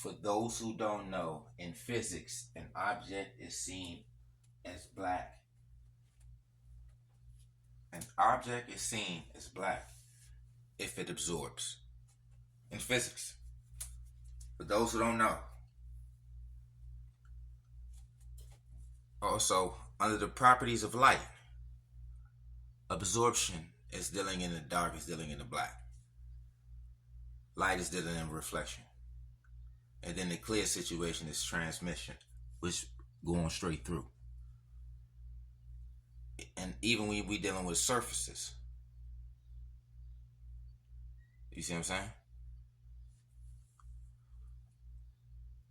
For those who don't know, in physics, an object is seen as black. An object is seen as black if it absorbs. In physics. For those who don't know. Also, under the properties of light, absorption is dealing in the dark, is dealing in the black. Light is dealing in reflection. And then the clear situation is transmission, which going straight through. And even when we dealing with surfaces, you see what I'm saying?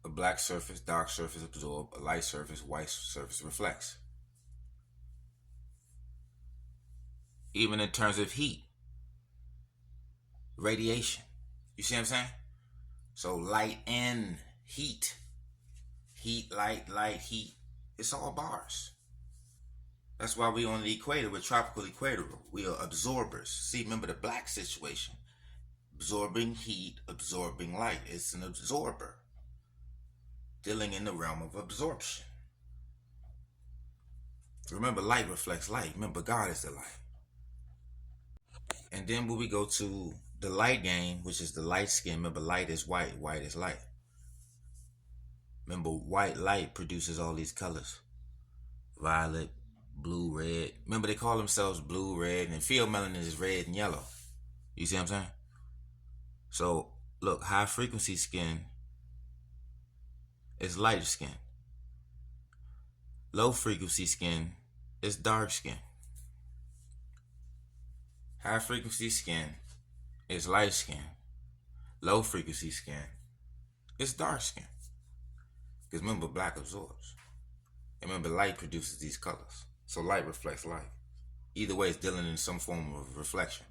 A black surface, dark surface absorb, a light surface, white surface reflects. Even in terms of heat, radiation, you see what I'm saying? So light and heat, light, heat, it's all bars. That's why we on the equator, we're tropical equatorial. We are absorbers. See, remember the black situation. Absorbing heat, absorbing light. It's an absorber. Dealing in the realm of absorption. Remember, light reflects light. Remember, God is the light. And then when we go to the light game, which is the light skin, remember, light is white, white is light. Remember, white light produces all these colors. Violet, blue, red. Remember, they call themselves blue, red, and Eumelanin is red and yellow. You see what I'm saying? So, look, high frequency skin is light skin. Low frequency skin is dark skin. High frequency skin is light skin. Low frequency skin is dark skin. Because remember, black absorbs. And remember, light produces these colors. So light reflects light. Either way, it's dealing in some form of reflection.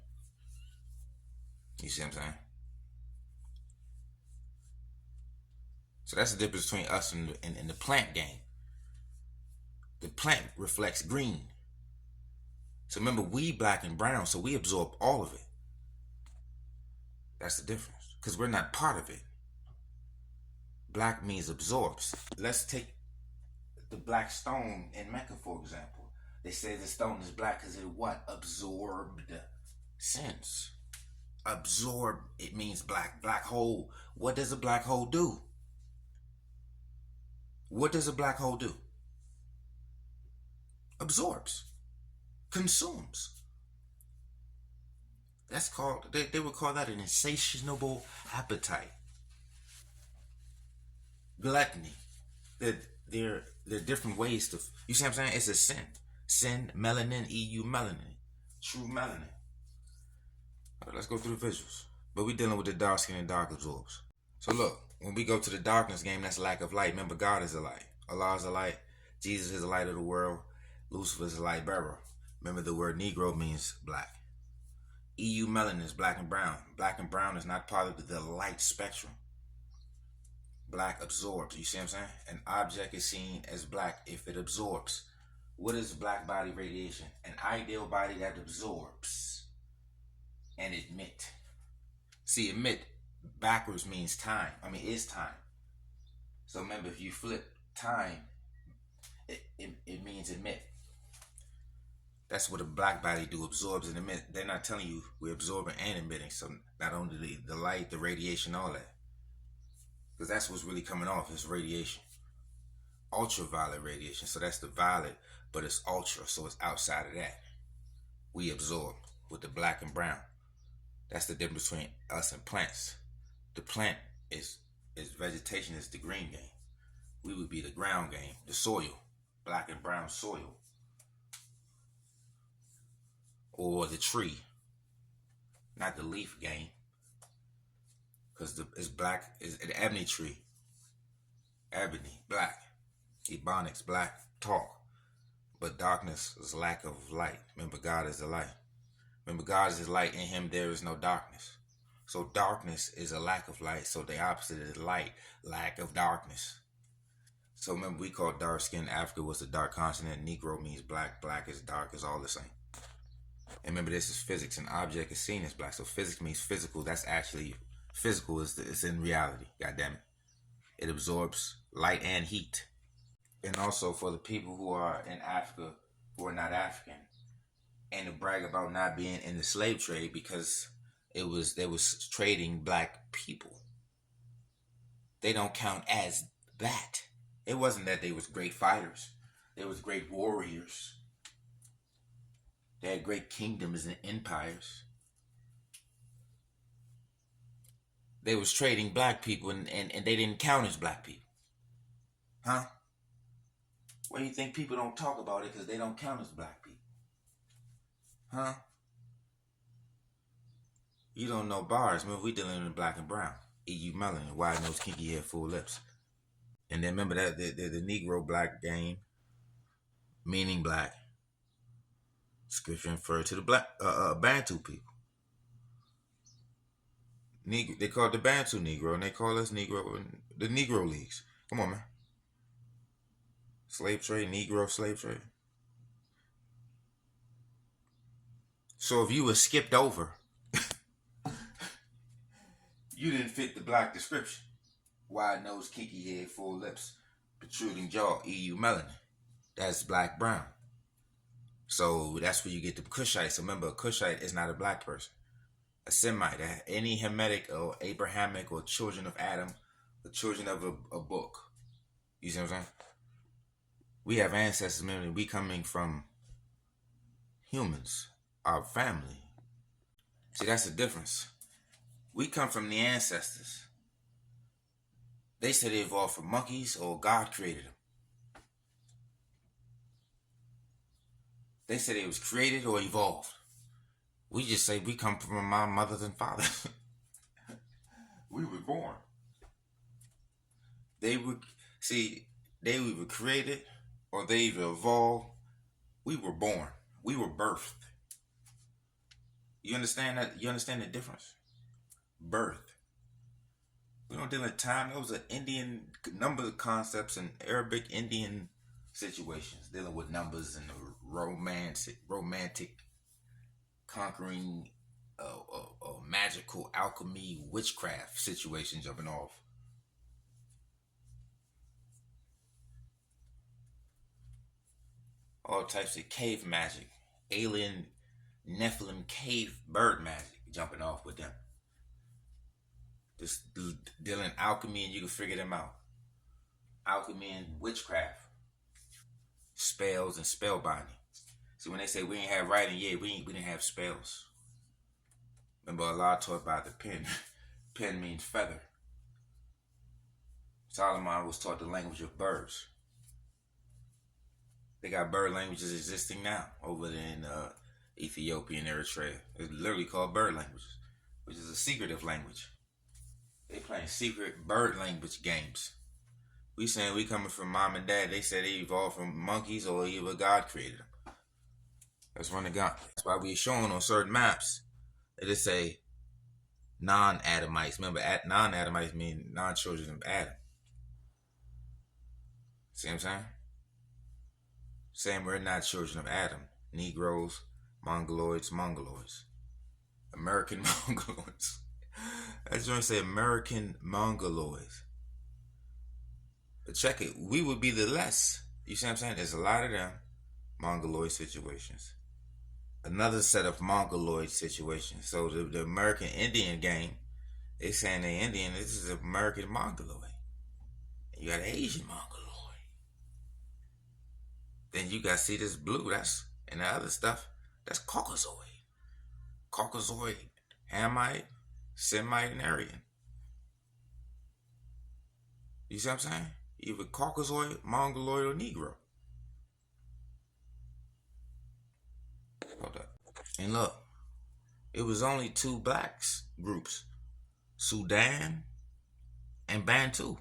You see what I'm saying? So that's the difference between us and the plant game. The plant reflects green. So remember, we black and brown, so we absorb all of it. That's the difference, because we're not part of it. Black means absorbs. Let's take the black stone in Mecca, for example. They say the stone is black because it what? Absorbed sins. Absorb, it means black. Black hole. What does a black hole do? What does a black hole do? Absorbs. Consumes. That's called, they would call that an insatiable appetite. Gluttony. There are different ways to, you see what I'm saying? It's a sin. Sin, melanin, Eumelanin. True melanin. All right, let's go through the visuals. But we're dealing with the dark skin and dark absorbs. So look, when we go to the darkness game, that's lack of light. Remember, God is a light. Allah is a light. Jesus is the light of the world. Lucifer is the light bearer. Remember, the word Negro means black. Eumelanin is black and brown. Black and brown is not part of the light spectrum. Black absorbs. You see what I'm saying? An object is seen as black if it absorbs. What is black body radiation? An ideal body that absorbs and emit. See, emit backwards means time. Is time. So remember, if you flip time, it means emit. That's what a black body do, absorbs and emit. They're not telling you we're absorbing and emitting. So not only the light, the radiation, all that. Because that's what's really coming off is radiation. Ultraviolet radiation. So that's the violet, but it's ultra, so it's outside of that. We absorb with the black and brown. That's the difference between us and plants. The plant is vegetation is the green game. We would be the ground game, the soil, black and brown soil. Or the tree, not the leaf game. Because it's black, is an ebony tree. Ebony, black. Ebonics, black, tall. But darkness is lack of light. Remember, God is the light. Remember, God is the light. In him there is no darkness. So darkness is a lack of light. So the opposite is light, lack of darkness. So remember, we call dark skin. Africa was the dark continent. Negro means black. Black is dark. It's all the same. And remember, this is physics. An object is seen as black. So physics means physical. That's actually physical. It's in reality. God damn it. It absorbs light and heat. And also for the people who are in Africa who are not African, and to brag about not being in the slave trade because they was trading black people. They don't count as that. It wasn't that they was great fighters. They was great warriors. They had great kingdoms and empires. They was trading black people and they didn't count as black people. Huh? Why do you think people don't talk about it? Because they don't count as black people. Huh? You don't know bars. Remember, we dealing in black and brown. Eumelanin, wide nose, kinky hair, full lips. And then remember that the Negro black game, meaning black. Scripture referred to the black Bantu people. Negro, they call it the Bantu Negro, and they call us Negro, the Negro Leagues. Come on, man. Slave trade, Negro slave trade. So if you were skipped over, you didn't fit the black description. Wide nose, kinky head, full lips, protruding jaw, Eumelanin. That's black brown. So that's where you get the Cushites. Remember, a Cushite is not a black person. A Semite, any Hamitic or Abrahamic or children of Adam, the children of a book. You see what I'm saying? We have ancestors, meaning we coming from humans, our family. See, that's the difference. We come from the ancestors. They said they evolved from monkeys or God created them. They said it was created or evolved. We just say we come from our mothers and fathers. We were born. They were either created or they either evolved. We were born. We were birthed. You understand that? You understand the difference? Birth. We don't deal in time. Those are Indian number of concepts and Arabic Indian situations dealing with numbers and romantic conquering magical alchemy witchcraft situation jumping off. All types of cave magic, alien Nephilim cave bird magic jumping off with them. Just dealing alchemy and you can figure them out. Alchemy and witchcraft. Spells and spellbinding. See, when they say we ain't have writing, yeah, we didn't have spells. Remember, Allah taught by the pen. Pen means feather. Solomon was taught the language of birds. They got bird languages existing now over there in Ethiopia and Eritrea. It's literally called bird languages, which is a secretive language. They playing secret bird language games. We saying we coming from mom and dad. They said they evolved from monkeys or either God created them. That's running God. That's why we showing on certain maps that it say non-Adamites. Remember, non-Adamites mean non-children of Adam. See what I'm saying? Saying we're not children of Adam. Negroes, Mongoloids. American Mongoloids. That's what I say, American Mongoloids. But check it, we would be the less. You see what I'm saying? There's a lot of them Mongoloid situations. Another set of Mongoloid situations. So the American Indian game, they saying they Indian, this is American Mongoloid. And you got Asian Mongoloid. Then you got, see this blue, that's, and the other stuff, that's Caucasoid. Caucasoid, Hamite, Semite, and Aryan. You see what I'm saying? Either Caucasoid, Mongoloid, or Negro. Hold up. And look, it was only two blacks groups, Sudan and Bantu.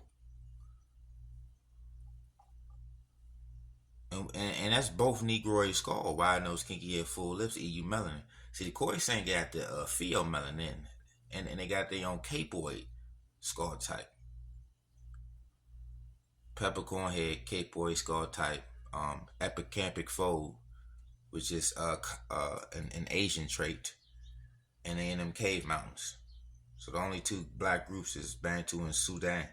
And that's both Negroid skull, wide nose, kinky head, full lips, Eumelanin. See, the Khoisan got the Pheomelanin, and they got their own capoid skull type. Peppercorn head, capoid skull type, epicampic fold, which is an Asian trait, and they in them cave mountains. So the only two black groups is Bantu and Sudan.